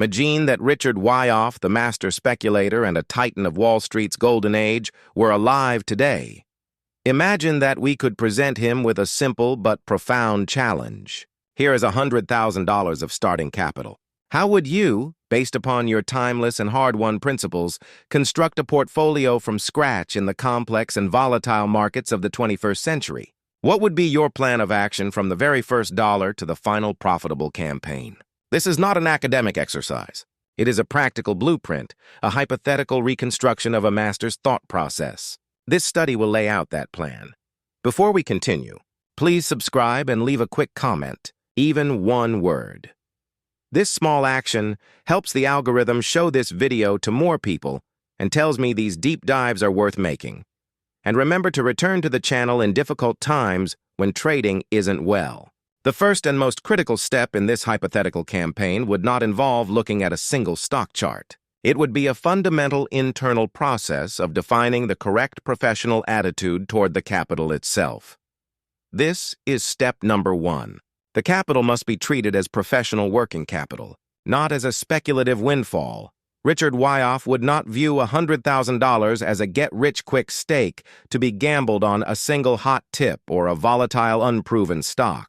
Imagine that Richard Wyckoff, the master speculator and a titan of Wall Street's golden age, were alive today. Imagine that we could present him with a simple but profound challenge. Here is $100,000 of starting capital. How would you, based upon your timeless and hard-won principles, construct a portfolio from scratch in the complex and volatile markets of the 21st century? What would be your plan of action from the very first dollar to the final profitable campaign? This is not an academic exercise. It is a practical blueprint, a hypothetical reconstruction of a master's thought process. This study will lay out that plan. Before we continue, please subscribe and leave a quick comment, even one word. This small action helps the algorithm show this video to more people and tells me these deep dives are worth making. And remember to return to the channel in difficult times when trading isn't well. The first and most critical step in this hypothetical campaign would not involve looking at a single stock chart. It would be a fundamental internal process of defining the correct professional attitude toward the capital itself. This is step number 1. The capital must be treated as professional working capital, not as a speculative windfall. Richard Wyckoff would not view $100,000 as a get-rich-quick stake to be gambled on a single hot tip or a volatile, unproven stock.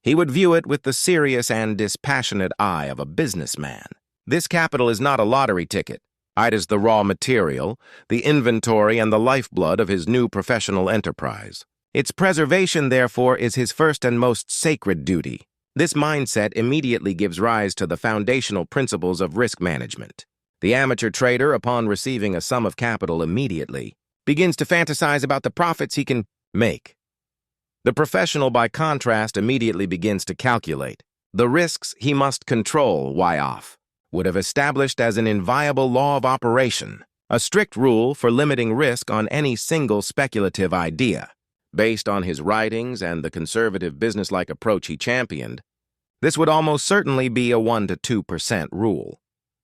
He would view it with the serious and dispassionate eye of a businessman. This capital is not a lottery ticket. It is the raw material, the inventory, and the lifeblood of his new professional enterprise. Its preservation, therefore, is his first and most sacred duty. This mindset immediately gives rise to the foundational principles of risk management. The amateur trader, upon receiving a sum of capital immediately, begins to fantasize about the profits he can make. The professional, by contrast, immediately begins to calculate the risks he must control. Wyckoff would have established as an inviolable law of operation, a strict rule for limiting risk on any single speculative idea. Based on his writings and the conservative businesslike approach he championed, this would almost certainly be a 1 to 2% rule.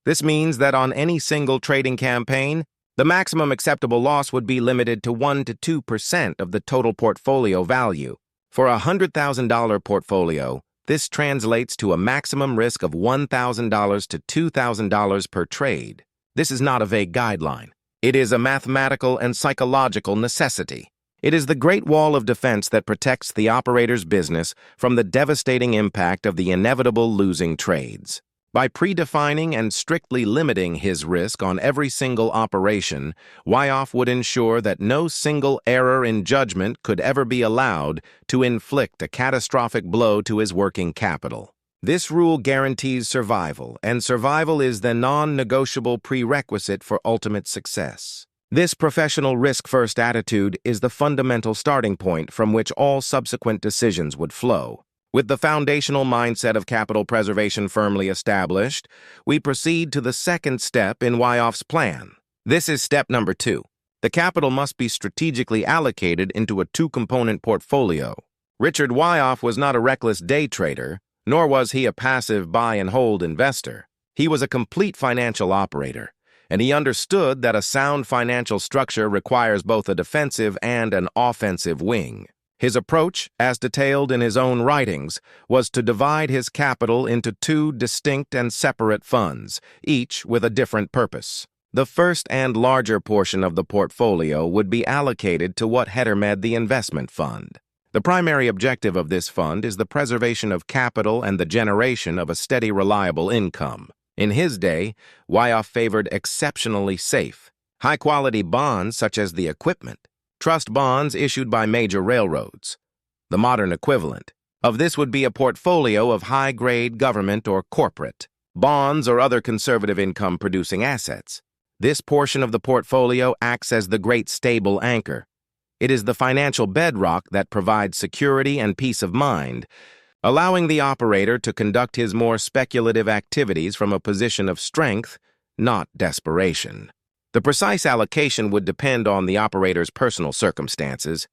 This means that on any single trading campaign, the maximum acceptable loss would be limited to 1 to 2% of the total portfolio value. For a $100,000 portfolio, this translates to a maximum risk of $1,000 to $2,000 per trade. This is not a vague guideline. It is a mathematical and psychological necessity. It is the great wall of defense that protects the operator's business from the devastating impact of the inevitable losing trades. By predefining and strictly limiting his risk on every single operation, Wyckoff would ensure that no single error in judgment could ever be allowed to inflict a catastrophic blow to his working capital. This rule guarantees survival, and survival is the non-negotiable prerequisite for ultimate success. This professional risk-first attitude is the fundamental starting point from which all subsequent decisions would flow. With the foundational mindset of capital preservation firmly established, we proceed to the second step in Wyckoff's plan. This is step number 2. The capital must be strategically allocated into a 2-component portfolio. Richard Wyckoff was not a reckless day trader, nor was he a passive buy-and-hold investor. He was a complete financial operator, and he understood that a sound financial structure requires both a defensive and an offensive wing. His approach, as detailed in his own writings, was to divide his capital into 2 distinct and separate funds, each with a different purpose. The first and larger portion of the portfolio would be allocated to what Heddermed the investment fund. The primary objective of this fund is the preservation of capital and the generation of a steady, reliable income. In his day, Wyckoff favored exceptionally safe, high-quality bonds such as the equipment, trust bonds issued by major railroads. The modern equivalent of this would be a portfolio of high-grade government or corporate bonds or other conservative income-producing assets. This portion of the portfolio acts as the great stable anchor. It is the financial bedrock that provides security and peace of mind, allowing the operator to conduct his more speculative activities from a position of strength, not desperation. The precise allocation would depend on the operator's personal circumstances,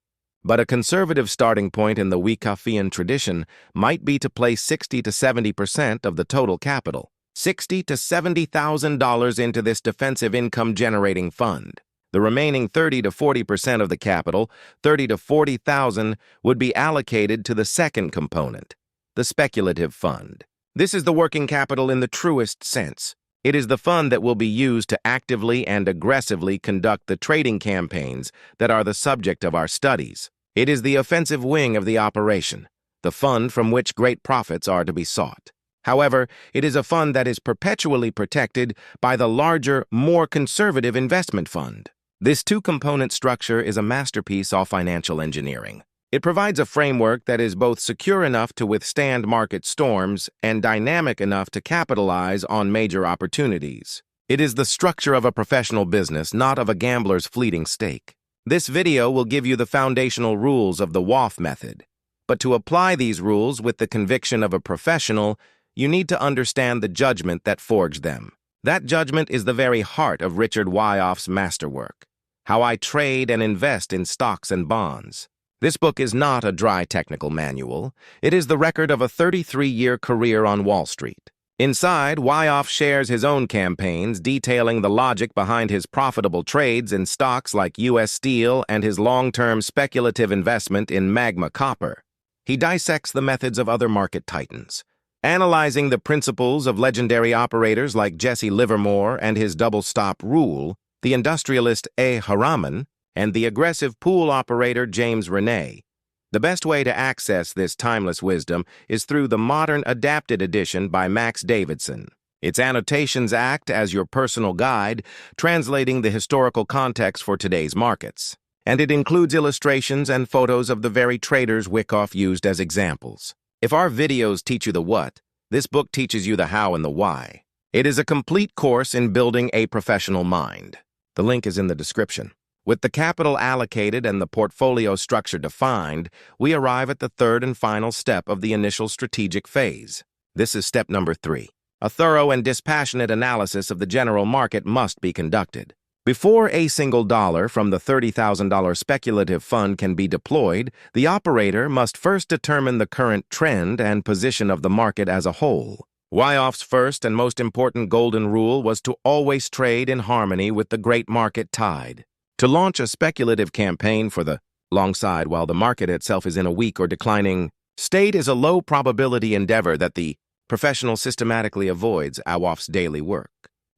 but a conservative starting point in the Wyckoffian tradition might be to place 60 to 70% of the total capital, $60,000 to $70,000 into this defensive income-generating fund. The remaining 30 to 40% of the capital, $30,000 to $40,000, would be allocated to the second component, the speculative fund. This is the working capital in the truest sense. It is the fund that will be used to actively and aggressively conduct the trading campaigns that are the subject of our studies. It is the offensive wing of the operation, the fund from which great profits are to be sought. However, it is a fund that is perpetually protected by the larger, more conservative investment fund. This two-component structure is a masterpiece of financial engineering. It provides a framework that is both secure enough to withstand market storms and dynamic enough to capitalize on major opportunities. It is the structure of a professional business, not of a gambler's fleeting stake. This video will give you the foundational rules of the Wyckoff method. But to apply these rules with the conviction of a professional, you need to understand the judgment that forged them. That judgment is the very heart of Richard Wyckoff's masterwork, How I Trade and Invest in Stocks and Bonds. This book is not a dry technical manual. It is the record of a 33-year career on Wall Street. Inside, Wyckoff shares his own campaigns detailing the logic behind his profitable trades in stocks like U.S. Steel and his long-term speculative investment in Magma Copper. He dissects the methods of other market titans, analyzing the principles of legendary operators like Jesse Livermore and his double-stop rule, the industrialist A. Harriman, and the aggressive pool operator James Renee. The best way to access this timeless wisdom is through the modern adapted edition by Max Davidson. Its annotations act as your personal guide, translating the historical context for today's markets. And it includes illustrations and photos of the very traders Wyckoff used as examples. If our videos teach you the what, this book teaches you the how and the why. It is a complete course in building a professional mind. The link is in the description. With the capital allocated and the portfolio structure defined, we arrive at the third and final step of the initial strategic phase. This is step number 3. A thorough and dispassionate analysis of the general market must be conducted. Before a single dollar from the $30,000 speculative fund can be deployed, the operator must first determine the current trend and position of the market as a whole. Wyckoff's first and most important golden rule was to always trade in harmony with the great market tide. To launch a speculative campaign for the long side while the market itself is in a weak or declining state is a low-probability endeavor that the professional systematically avoids. Wyckoff's daily work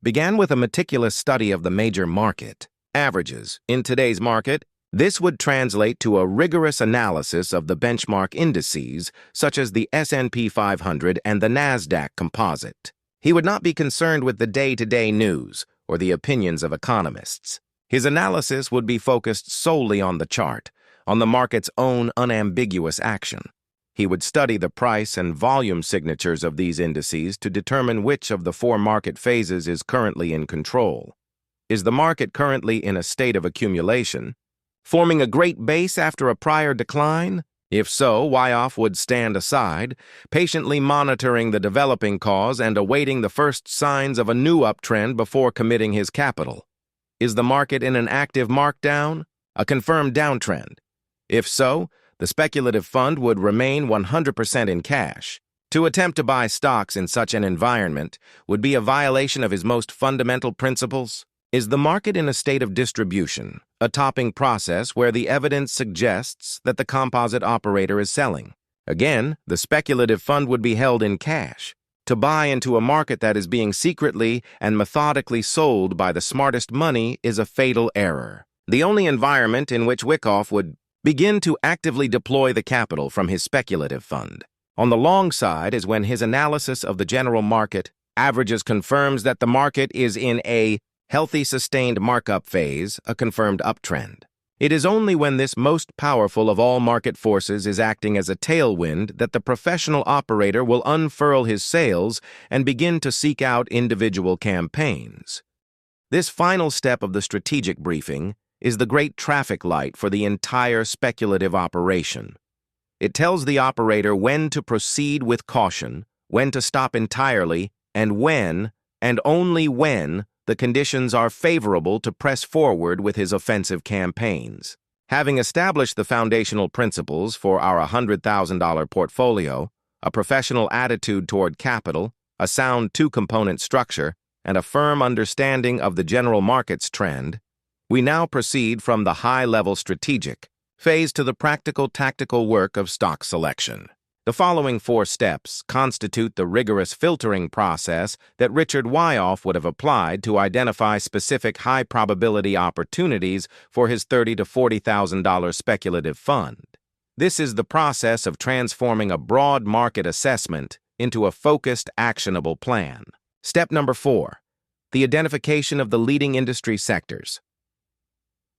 began with a meticulous study of the major market averages. In today's market, this would translate to a rigorous analysis of the benchmark indices, such as the S&P 500 and the NASDAQ composite. He would not be concerned with the day-to-day news or the opinions of economists. His analysis would be focused solely on the chart, on the market's own unambiguous action. He would study the price and volume signatures of these indices to determine which of the 4 market phases is currently in control. Is the market currently in a state of accumulation, forming a great base after a prior decline? If so, Wyckoff would stand aside, patiently monitoring the developing cause and awaiting the first signs of a new uptrend before committing his capital. Is the market in an active markdown, a confirmed downtrend? If so, the speculative fund would remain 100% in cash. To attempt to buy stocks in such an environment would be a violation of his most fundamental principles. Is the market in a state of distribution, a topping process where the evidence suggests that the composite operator is selling? Again, the speculative fund would be held in cash. To buy into a market that is being secretly and methodically sold by the smartest money is a fatal error. The only environment in which Wyckoff would begin to actively deploy the capital from his speculative fund on the long side is when his analysis of the general market averages confirms that the market is in a healthy sustained markup phase, a confirmed uptrend. It is only when this most powerful of all market forces is acting as a tailwind that the professional operator will unfurl his sails and begin to seek out individual campaigns. This final step of the strategic briefing is the great traffic light for the entire speculative operation. It tells the operator when to proceed with caution, when to stop entirely, and when, and only when, the conditions are favorable to press forward with his offensive campaigns. Having established the foundational principles for our $100,000 portfolio, a professional attitude toward capital, a sound two-component structure, and a firm understanding of the general market's trend, we now proceed from the high-level strategic phase to the practical tactical work of stock selection. The following 4 steps constitute the rigorous filtering process that Richard Wyckoff would have applied to identify specific high-probability opportunities for his $30,000 to $40,000 speculative fund. This is the process of transforming a broad market assessment into a focused, actionable plan. Step number 4. The identification of the leading industry sectors.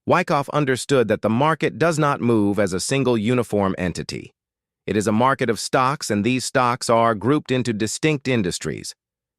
Wyckoff understood that the market does not move as a single uniform entity. It is a market of stocks, and these stocks are grouped into distinct industries.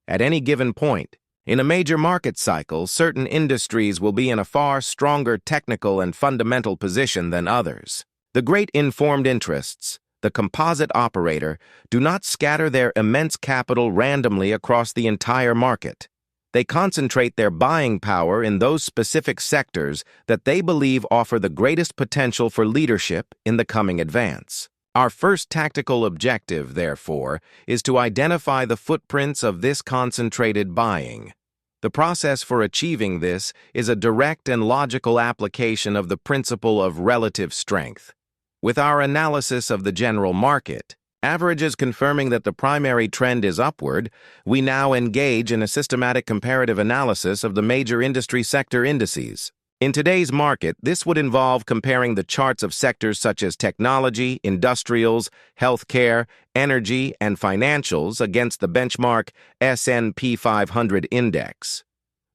At any given point, in a major market cycle, certain industries will be in a far stronger technical and fundamental position than others. The great informed interests, the composite operator, do not scatter their immense capital randomly across the entire market. They concentrate their buying power in those specific sectors that they believe offer the greatest potential for leadership in the coming advance. Our first tactical objective, therefore, is to identify the footprints of this concentrated buying. The process for achieving this is a direct and logical application of the principle of relative strength. With our analysis of the general market, averages confirming that the primary trend is upward, we now engage in a systematic comparative analysis of the major industry sector indices. In today's market, this would involve comparing the charts of sectors such as technology, industrials, healthcare, energy, and financials against the benchmark S&P 500 index.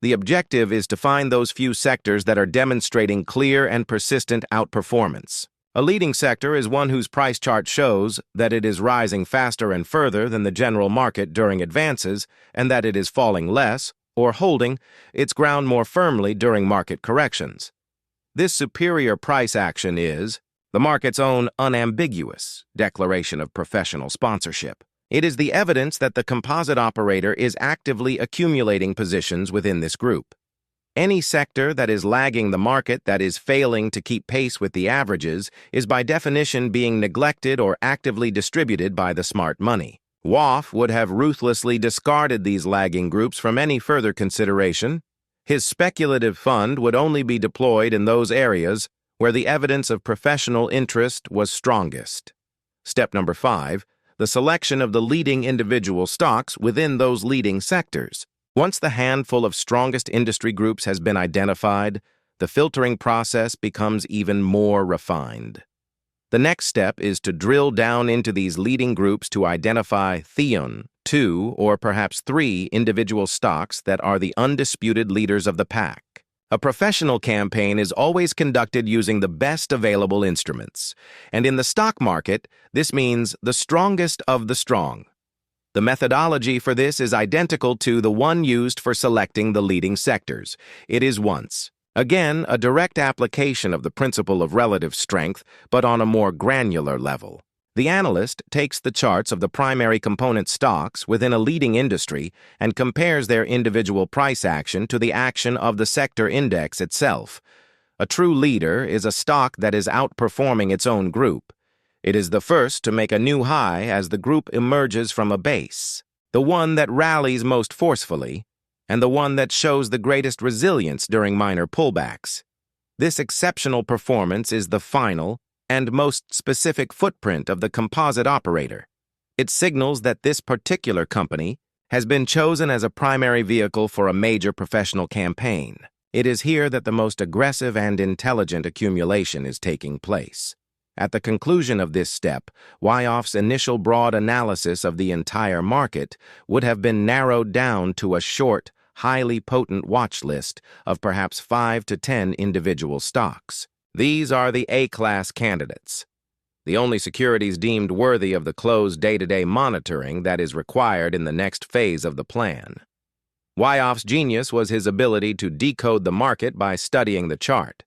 The objective is to find those few sectors that are demonstrating clear and persistent outperformance. A leading sector is one whose price chart shows that it is rising faster and further than the general market during advances, and that it is falling less, or holding its ground more firmly during market corrections. This superior price action is the market's own unambiguous declaration of professional sponsorship. It is the evidence that the composite operator is actively accumulating positions within this group. Any sector that is lagging the market, that is failing to keep pace with the averages, is by definition being neglected or actively distributed by the smart money. Wyckoff would have ruthlessly discarded these lagging groups from any further consideration. His speculative fund would only be deployed in those areas where the evidence of professional interest was strongest. Step number 5, the selection of the leading individual stocks within those leading sectors. Once the handful of strongest industry groups has been identified, the filtering process becomes even more refined. The next step is to drill down into these leading groups to identify 2 or perhaps 3 individual stocks that are the undisputed leaders of the pack. A professional campaign is always conducted using the best available instruments, and in the stock market, this means the strongest of the strong. The methodology for this is identical to the one used for selecting the leading sectors. It is again, a direct application of the principle of relative strength, but on a more granular level. The analyst takes the charts of the primary component stocks within a leading industry and compares their individual price action to the action of the sector index itself. A true leader is a stock that is outperforming its own group. It is the first to make a new high as the group emerges from a base, the one that rallies most forcefully, and the one that shows the greatest resilience during minor pullbacks. This exceptional performance is the final and most specific footprint of the composite operator. It signals that this particular company has been chosen as a primary vehicle for a major professional campaign. It is here that the most aggressive and intelligent accumulation is taking place. At the conclusion of this step, Wyckoff's initial broad analysis of the entire market would have been narrowed down to a short, highly potent watch list of perhaps 5 to 10 individual stocks. These are the A-class candidates, the only securities deemed worthy of the close day-to-day monitoring that is required in the next phase of the plan. Wyckoff's genius was his ability to decode the market by studying the chart,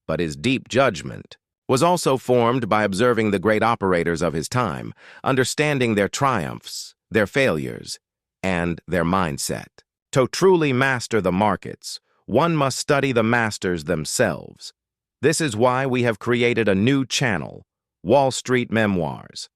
but his deep judgment was also formed by observing the great operators of his time, understanding their triumphs, their failures, and their mindset. To truly master the markets, one must study the masters themselves. This is why we have created a new channel, Wall Street Memoirs.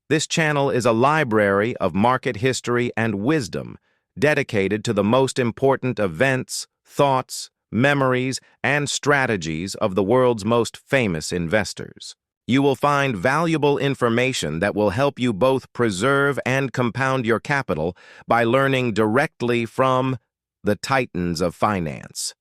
This channel is a library of market history and wisdom dedicated to the most important events, thoughts, memories, and strategies of the world's most famous investors. You will find valuable information that will help you both preserve and compound your capital by learning directly from the titans of finance.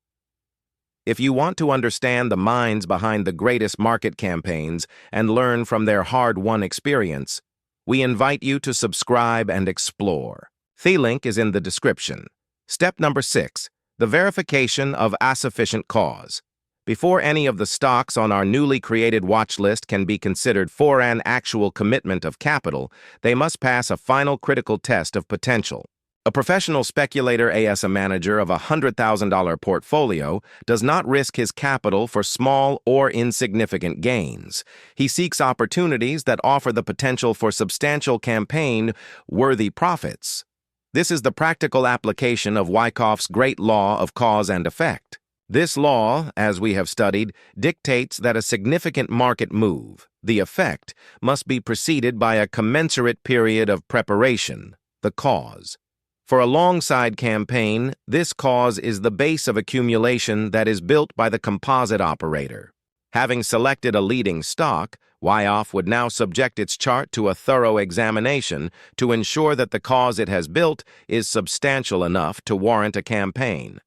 If you want to understand the minds behind the greatest market campaigns and learn from their hard-won experience, we invite you to subscribe and explore. The link is in the description. Step number 6, the verification of a sufficient cause. Before any of the stocks on our newly created watch list can be considered for an actual commitment of capital, they must pass a final critical test of potential. A professional speculator as a manager of a $100,000 portfolio does not risk his capital for small or insignificant gains. He seeks opportunities that offer the potential for substantial campaign-worthy profits. This is the practical application of Wyckoff's great law of cause and effect. This law, as we have studied, dictates that a significant market move, the effect, must be preceded by a commensurate period of preparation, the cause. For a long-side campaign, this cause is the base of accumulation that is built by the composite operator. Having selected a leading stock, Wyckoff would now subject its chart to a thorough examination to ensure that the cause it has built is substantial enough to warrant a campaign.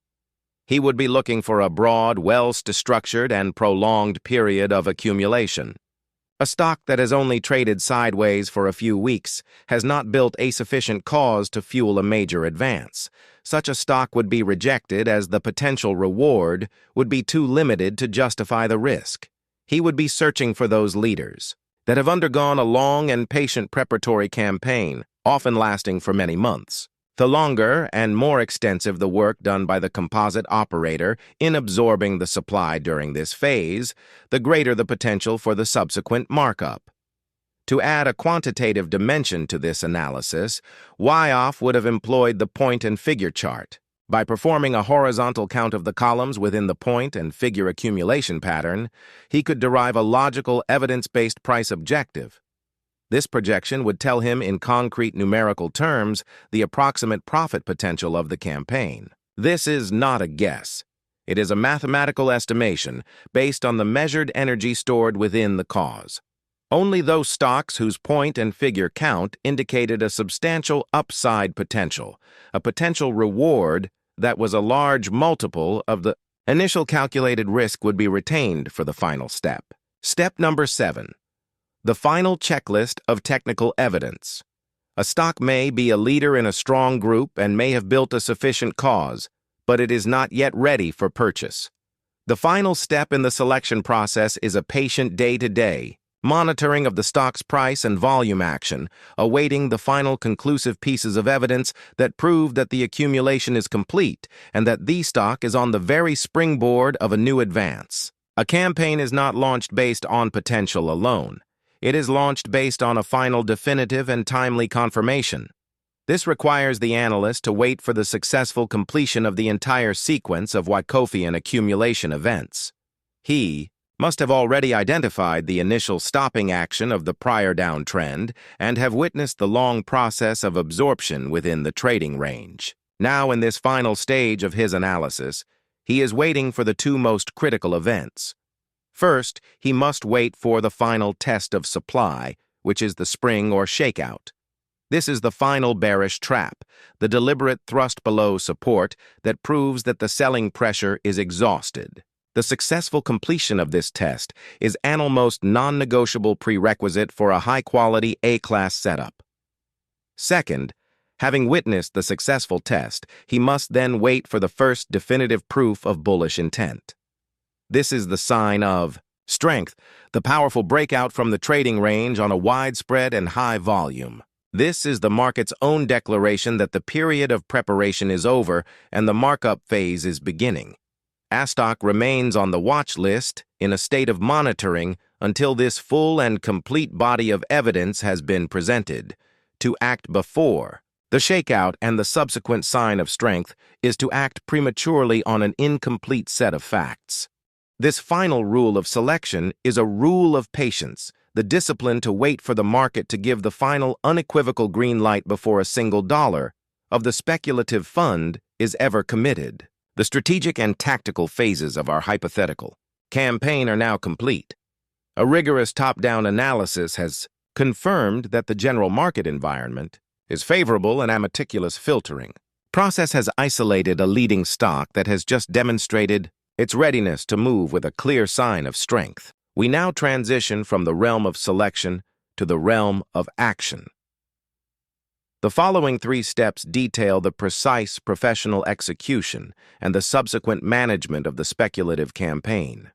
He would be looking for a broad, well-structured, and prolonged period of accumulation. A stock that has only traded sideways for a few weeks has not built a sufficient cause to fuel a major advance. Such a stock would be rejected as the potential reward would be too limited to justify the risk. He would be searching for those leaders that have undergone a long and patient preparatory campaign, often lasting for many months. The longer and more extensive the work done by the composite operator in absorbing the supply during this phase, the greater the potential for the subsequent markup. To add a quantitative dimension to this analysis, Wyckoff would have employed the point and figure chart. By performing a horizontal count of the columns within the point and figure accumulation pattern, he could derive a logical, evidence-based price objective. This projection would tell him in concrete numerical terms the approximate profit potential of the campaign. This is not a guess. It is a mathematical estimation based on the measured energy stored within the cause. Only those stocks whose point and figure count indicated a substantial upside potential, a potential reward that was a large multiple of the initial calculated risk would be retained for the final step. Step number 7. The final checklist of technical evidence. A stock may be a leader in a strong group and may have built a sufficient cause, but it is not yet ready for purchase. The final step in the selection process is a patient day-to-day monitoring of the stock's price and volume action, awaiting the final conclusive pieces of evidence that prove that the accumulation is complete and that the stock is on the very springboard of a new advance. A campaign is not launched based on potential alone. It is launched based on a final definitive and timely confirmation. This requires the analyst to wait for the successful completion of the entire sequence of Wyckoffian accumulation events. He must have already identified the initial stopping action of the prior downtrend and have witnessed the long process of absorption within the trading range. Now, in this final stage of his analysis, he is waiting for the two most critical events. First, he must wait for the final test of supply, which is the spring or shakeout. This is the final bearish trap, the deliberate thrust below support that proves that the selling pressure is exhausted. The successful completion of this test is an almost non-negotiable prerequisite for a high-quality A-class setup. Second, having witnessed the successful test, he must then wait for the first definitive proof of bullish intent. This is the sign of strength, the powerful breakout from the trading range on a widespread and high volume. This is the market's own declaration that the period of preparation is over and the markup phase is beginning. A stock remains on the watch list in a state of monitoring until this full and complete body of evidence has been presented. To act before the shakeout and the subsequent sign of strength is to act prematurely on an incomplete set of facts. This final rule of selection is a rule of patience, the discipline to wait for the market to give the final unequivocal green light before a single dollar of the speculative fund is ever committed. The strategic and tactical phases of our hypothetical campaign are now complete. A rigorous top-down analysis has confirmed that the general market environment is favorable and a meticulous filtering. Process has isolated a leading stock that has just demonstrated its readiness to move with a clear sign of strength. We now transition from the realm of selection to the realm of action. The following 3 steps detail the precise professional execution and the subsequent management of the speculative campaign,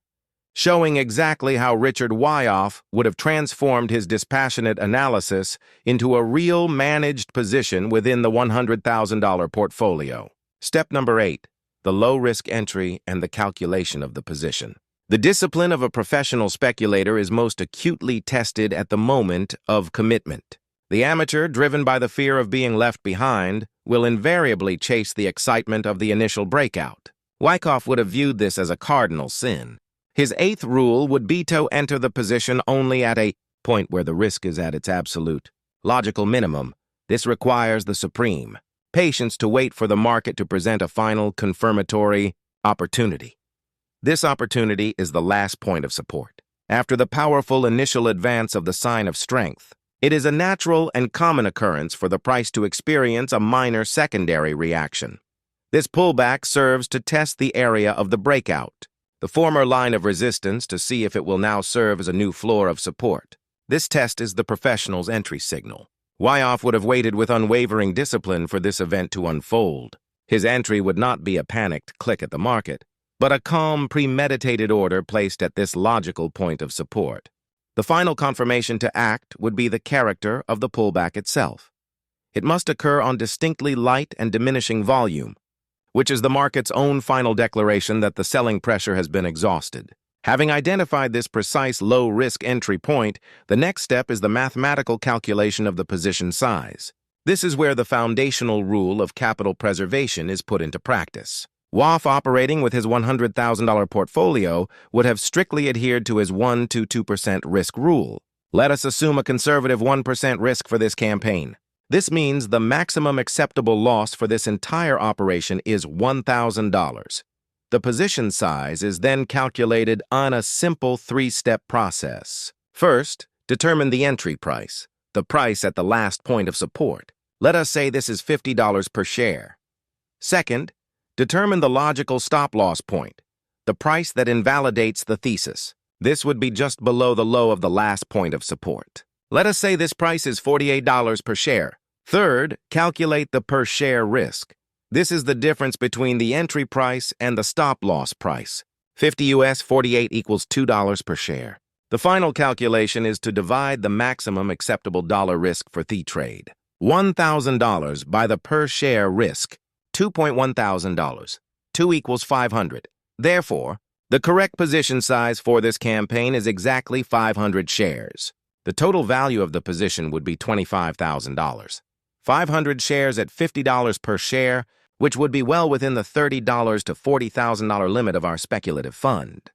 showing exactly how Richard Wyckoff would have transformed his dispassionate analysis into a real managed position within the $100,000 portfolio. Step number 8, the low-risk entry and the calculation of the position. The discipline of a professional speculator is most acutely tested at the moment of commitment. The amateur, driven by the fear of being left behind, will invariably chase the excitement of the initial breakout. Wyckoff would have viewed this as a cardinal sin. His 8th rule would be to enter the position only at a point where the risk is at its absolute logical minimum. This requires the supreme patience to wait for the market to present a final confirmatory opportunity. This opportunity is the last point of support. After the powerful initial advance of the sign of strength, it is a natural and common occurrence for the price to experience a minor secondary reaction. This pullback serves to test the area of the breakout, the former line of resistance, to see if it will now serve as a new floor of support. This test is the professional's entry signal. Wyckoff would have waited with unwavering discipline for this event to unfold. His entry would not be a panicked click at the market, but a calm, premeditated order placed at this logical point of support. The final confirmation to act would be the character of the pullback itself. It must occur on distinctly light and diminishing volume, which is the market's own final declaration that the selling pressure has been exhausted. Having identified this precise low-risk entry point, the next step is the mathematical calculation of the position size. This is where the foundational rule of capital preservation is put into practice. Wyckoff, operating with his $100,000 portfolio, would have strictly adhered to his 1 to 2% risk rule. Let us assume a conservative 1% risk for this campaign. This means the maximum acceptable loss for this entire operation is $1,000. The position size is then calculated on a simple 3-step process. First, determine the entry price, the price at the last point of support. Let us say this is $50 per share. Second, determine the logical stop-loss point, the price that invalidates the thesis. This would be just below the low of the last point of support. Let us say this price is $48 per share. Third, calculate the per-share risk. This is the difference between the entry price and the stop-loss price. 50 US, 48 equals $2 per share. The final calculation is to divide the maximum acceptable dollar risk for the trade. $1,000 by the per-share risk. $2,100. 2 equals 500. Therefore, the correct position size for this campaign is exactly 500 shares. The total value of the position would be $25,000. 500 shares at $50 per share, which would be well within the $30,000 to $40,000 limit of our speculative fund.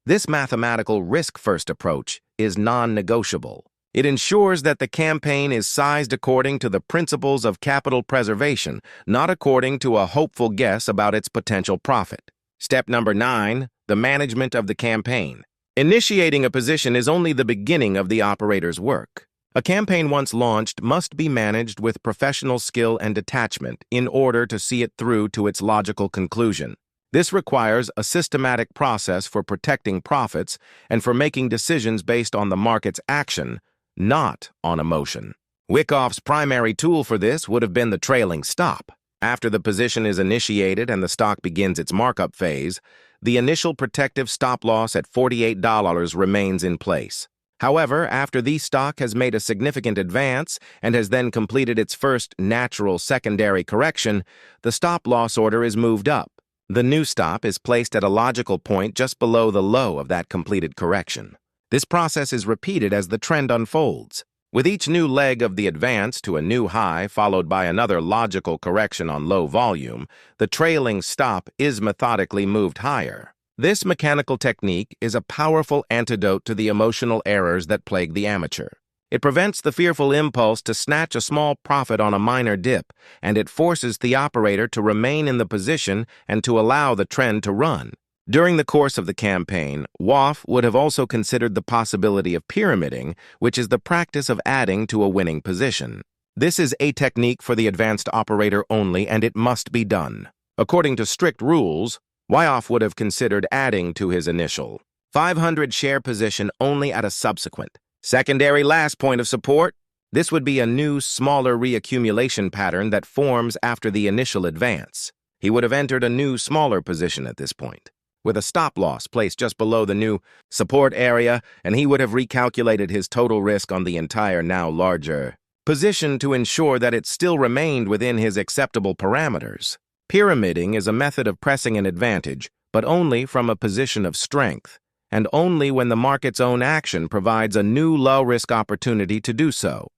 This mathematical risk-first approach is non-negotiable. It ensures that the campaign is sized according to the principles of capital preservation, not according to a hopeful guess about its potential profit. Step number 9, the management of the campaign. Initiating a position is only the beginning of the operator's work. A campaign once launched must be managed with professional skill and detachment in order to see it through to its logical conclusion. This requires a systematic process for protecting profits and for making decisions based on the market's action, not on emotion. Wyckoff's primary tool for this would have been the trailing stop. After the position is initiated and the stock begins its markup phase, the initial protective stop-loss at $48 remains in place. However, after the stock has made a significant advance and has then completed its first natural secondary correction, the stop-loss order is moved up. The new stop is placed at a logical point just below the low of that completed correction. This process is repeated as the trend unfolds, with each new leg of the advance to a new high followed by another logical correction on low volume. The trailing stop is methodically moved higher. This mechanical technique is a powerful antidote to the emotional errors that plague the amateur. It prevents the fearful impulse to snatch a small profit on a minor dip, and it forces the operator to remain in the position and to allow the trend to run. During the course of the campaign, Wyckoff would have also considered the possibility of pyramiding, which is the practice of adding to a winning position. This is a technique for the advanced operator only, and it must be done. According to strict rules, Wyckoff would have considered adding to his initial 500 share position only at a subsequent secondary last point of support. This would be a new, smaller reaccumulation pattern that forms after the initial advance. He would have entered a new, smaller position at this point, with a stop-loss placed just below the new support area, and he would have recalculated his total risk on the entire now larger position to ensure that it still remained within his acceptable parameters. Pyramiding is a method of pressing an advantage, but only from a position of strength, and only when the market's own action provides a new low-risk opportunity to do so.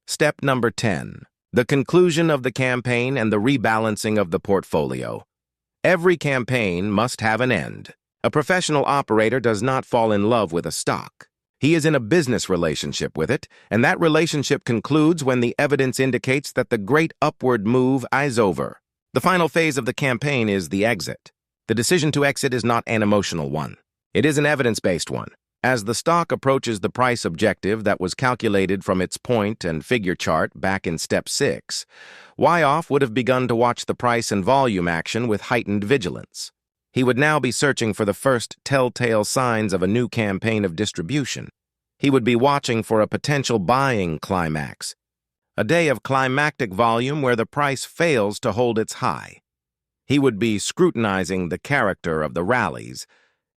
Step number 10. The conclusion of the campaign and the rebalancing of the portfolio. Every campaign must have an end. A professional operator does not fall in love with a stock. He is in a business relationship with it, and that relationship concludes when the evidence indicates that the great upward move is over. The final phase of the campaign is the exit. The decision to exit is not an emotional one. It is an evidence-based one. As the stock approaches the price objective that was calculated from its point and figure chart back in Step 6, Wyckoff would have begun to watch the price and volume action with heightened vigilance. He would now be searching for the first telltale signs of a new campaign of distribution. He would be watching for a potential buying climax, a day of climactic volume where the price fails to hold its high. He would be scrutinizing the character of the rallies,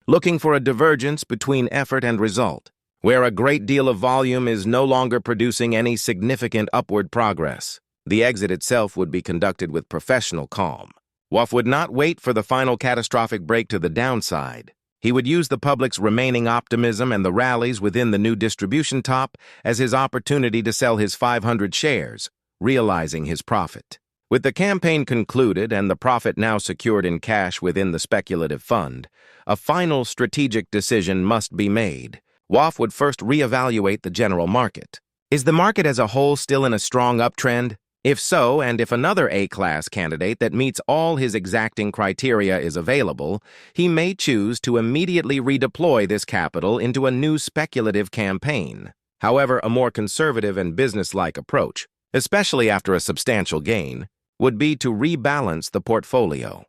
looking for a divergence between effort and result, where a great deal of volume is no longer producing any significant upward progress. The exit itself would be conducted with professional calm. Wyckoff would not wait for the final catastrophic break to the downside. He would use the public's remaining optimism and the rallies within the new distribution top as his opportunity to sell his 500 shares, realizing his profit. With the campaign concluded and the profit now secured in cash within the speculative fund, a final strategic decision must be made. Wyckoff would first reevaluate the general market. Is the market as a whole still in a strong uptrend? If so, and if another A-class candidate that meets all his exacting criteria is available, he may choose to immediately redeploy this capital into a new speculative campaign. However, a more conservative and businesslike approach, especially after a substantial gain, would be to rebalance the portfolio.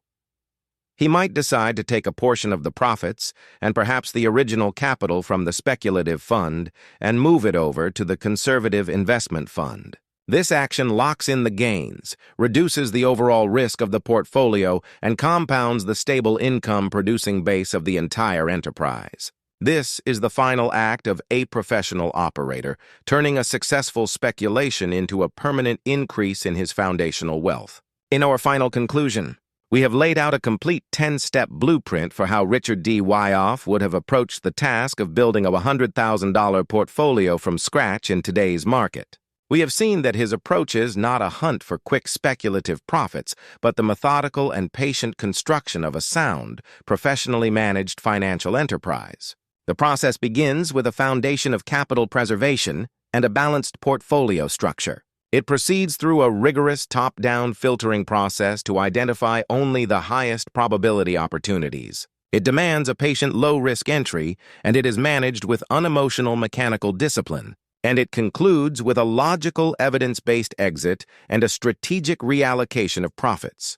He might decide to take a portion of the profits and perhaps the original capital from the speculative fund and move it over to the conservative investment fund. This action locks in the gains, reduces the overall risk of the portfolio, and compounds the stable income-producing base of the entire enterprise. This is the final act of a professional operator, turning a successful speculation into a permanent increase in his foundational wealth. In our final conclusion, we have laid out a complete 10-step blueprint for how Richard D. Wyckoff would have approached the task of building a $100,000 portfolio from scratch in today's market. We have seen that his approach is not a hunt for quick speculative profits, but the methodical and patient construction of a sound, professionally managed financial enterprise. The process begins with a foundation of capital preservation and a balanced portfolio structure. It proceeds through a rigorous top-down filtering process to identify only the highest probability opportunities. It demands a patient low-risk entry, and it is managed with unemotional mechanical discipline. And it concludes with a logical evidence-based exit and a strategic reallocation of profits.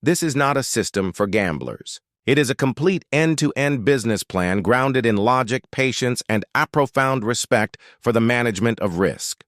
This is not a system for gamblers. It is a complete end-to-end business plan grounded in logic, patience, and a profound respect for the management of risk.